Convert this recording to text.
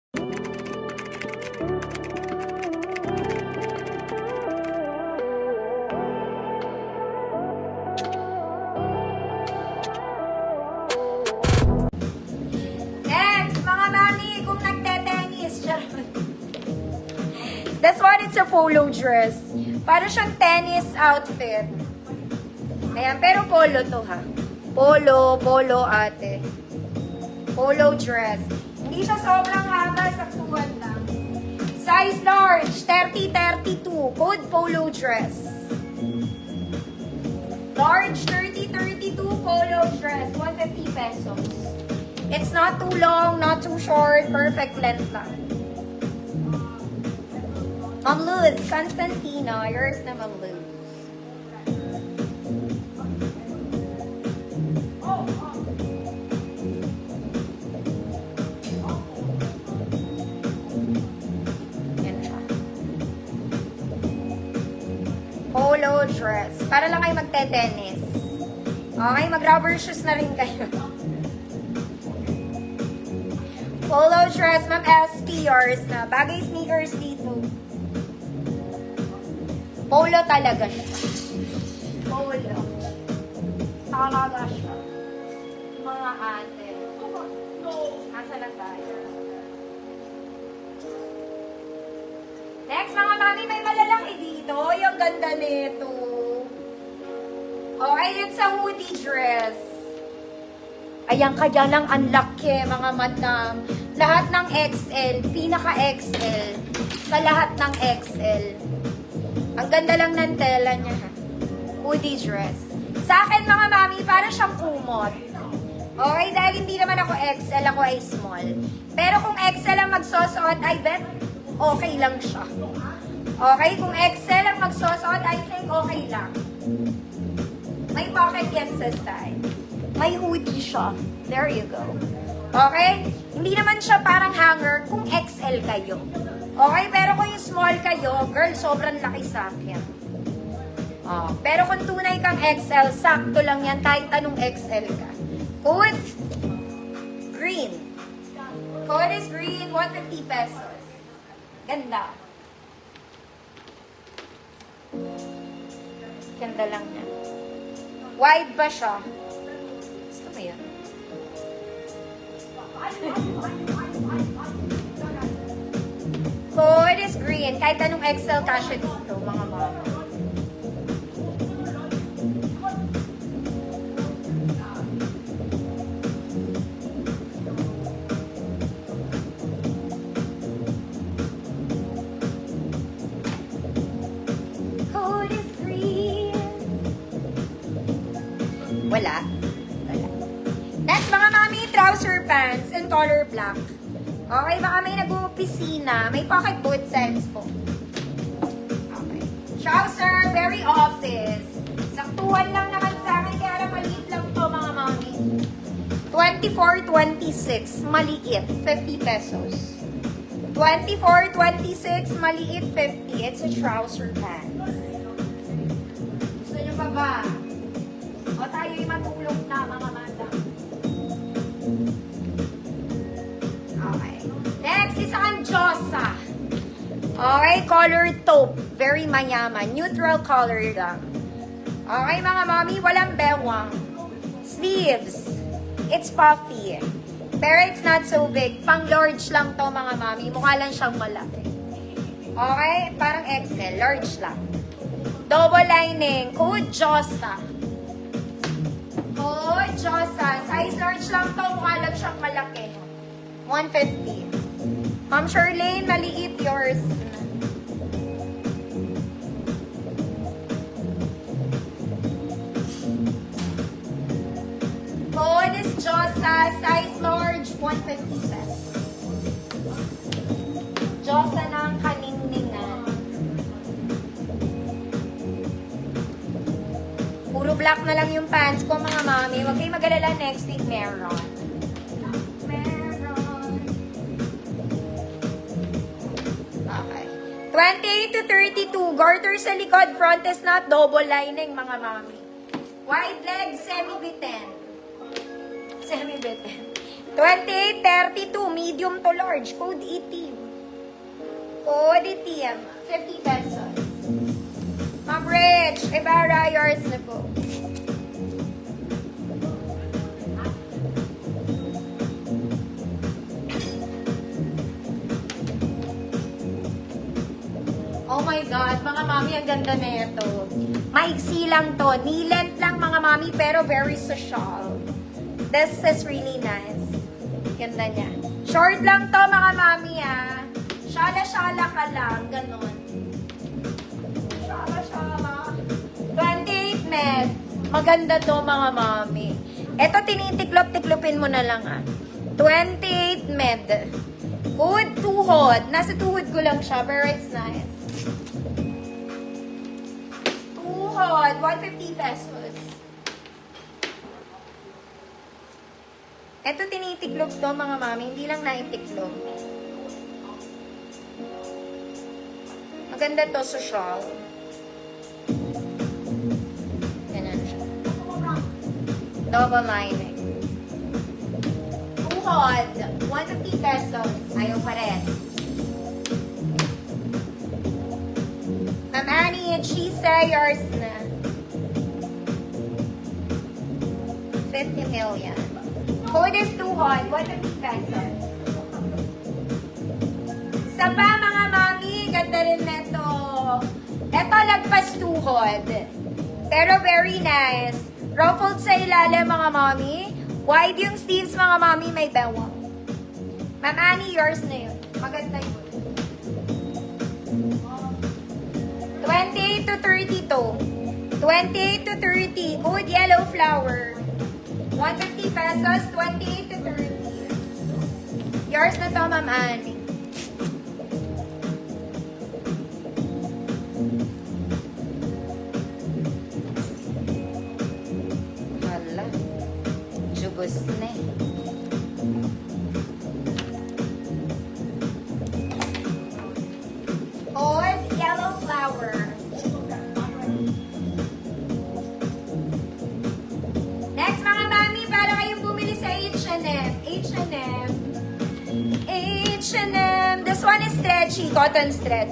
Next, mga mami, kung nagte-tennis, charot. This one, it's a polo dress. Para siyang tennis outfit. Ayan, pero polo to ha. Polo ate. Polo dress. Hindi siya sobrang haba, saktuhan lang. Size large, 30-32. Code polo dress. Large, 30-32 polo dress. 150 pesos. It's not too long, not too short. Perfect length lang. Ma'am Luz, Constantina. Yours na Ma'am Luz. Yan siya. Polo dress. Para lang kayo magte-tennis. Okay, mag-rubber shoes na rin kayo. Polo dress, Ma'am SP, yours na. Bagay sneakers dito. Polo talaga siya. Polo. Talaga siya. Mga ate. Asa na tayo? Next, mga mami, may malalaki dito. Yung ganda nito. Okay, it's a hoodie dress. Ayan, kaya lang ang laki, mga madam. Lahat ng XL, pinaka-XL. Sa lahat ng XL. Ang ganda lang ng tela niya. Hoodie dress. Sa akin, mga mami, parang siyang kumot. Okay, dahil hindi naman ako XL, ako ay small. Pero kung XL ang magsusuot, I bet okay lang siya. Okay, kung XL ang magsusuot, I think okay lang. May pocket yan sa side. May hoodie siya. There you go. Okay? Hindi naman siya parang hanger kung XL kayo. Okay? Pero kung yung small kayo, girl, sobrang laki sa akin. Pero kung tunay kang XL, sakto lang yan kahit anong XL ka. Code green. Code is green, 150 pesos. Ganda. Ganda lang yan. Wide ba siya? Gusto mo yan? Code is green. Kahit anong XL kasya dito, mga mama. Code is green. Wala. Next, mga mami, trouser pants in color black. Okay, baka may nag-uopisina. May pocket both sides po. Okay. Trouser, very office. Saktuhan lang naman sa akin, kaya lang maliit lang to, mga mami. 24-26, maliit. 50 pesos. 24-26, maliit, 50. It's a trouser pants. Gusto nyo pa ba? O tayo'y matulog na, mga madam. Okay. Next, isang Diyosa. Okay, color taupe. Very mayaman. Neutral color lang. Okay, mga mami, walang bewang. Sleeves. It's puffy. Pero it's not so big. Pang large lang to, mga mami. Mukha lang siyang malaki. Okay, parang XL. Large lang. Double lining. Code Diyosa. Code Diyosa. Size large lang to. Mukha lang siyang malaki. 150. Ma'am Charlene, maliit yours. Code is Diyosa. Size large, 150 pesos. Diyosa ng kaningningan. Puro black na lang yung pants ko, mga mami. Huwag kayong mag-alala, next week meron. Okay. 28 to 32. Garter sa likod. Front is not double lining, mga mami. Wide leg, semi-bitten. Semi-bitten. 28.32, medium to large. Code itim. Code itim. 50 pesos. Ma'am Rich, Ibarra, yours na po. Oh my God, mga mami, ang ganda na ito. Maiksi lang to. Knee-length lang, mga mami, pero very social. This is really nice. Ganda niya. Short lang to, mga mami, ah. Shala-shala ka lang. Ganon. Shala-shala. 28 med. Maganda to, mga mami. Ito, tinitiklop-tiklopin mo na lang, ah. 28 med. Good tuhod. Nasa tuhod ko lang siya, pero it's nice. Tuhod, 150 pesos. Ito tinitiklop to, mga mami. Hindi lang naitiklop. Maganda to, social. Ganun siya. Double lining. Tuhod, 150 pesos. Ayaw pa rin. Ma'am Annie and Chisa, yours na. 50 million. Code is tuhod, 150 pesos. Isa pa, mga mami, ganda rin neto. Ito, lagpas tuhod. Pero very nice. Ruffled sa ilalim, mga mami. Wide yung sleeves, mga mami, may bewang. Ma'am Annie, yours na yun. Maganda yun. 28 to 32. 28 to 30. Code yellow flower. 150 pesos, 28 to 30. Yours na to, Ma'am Annie. Hala. Jugos na eh. Code yellow flower. Next, mga mami, para kayong bumili sa H&M. H&M. H&M. This one is stretchy, cotton stretch.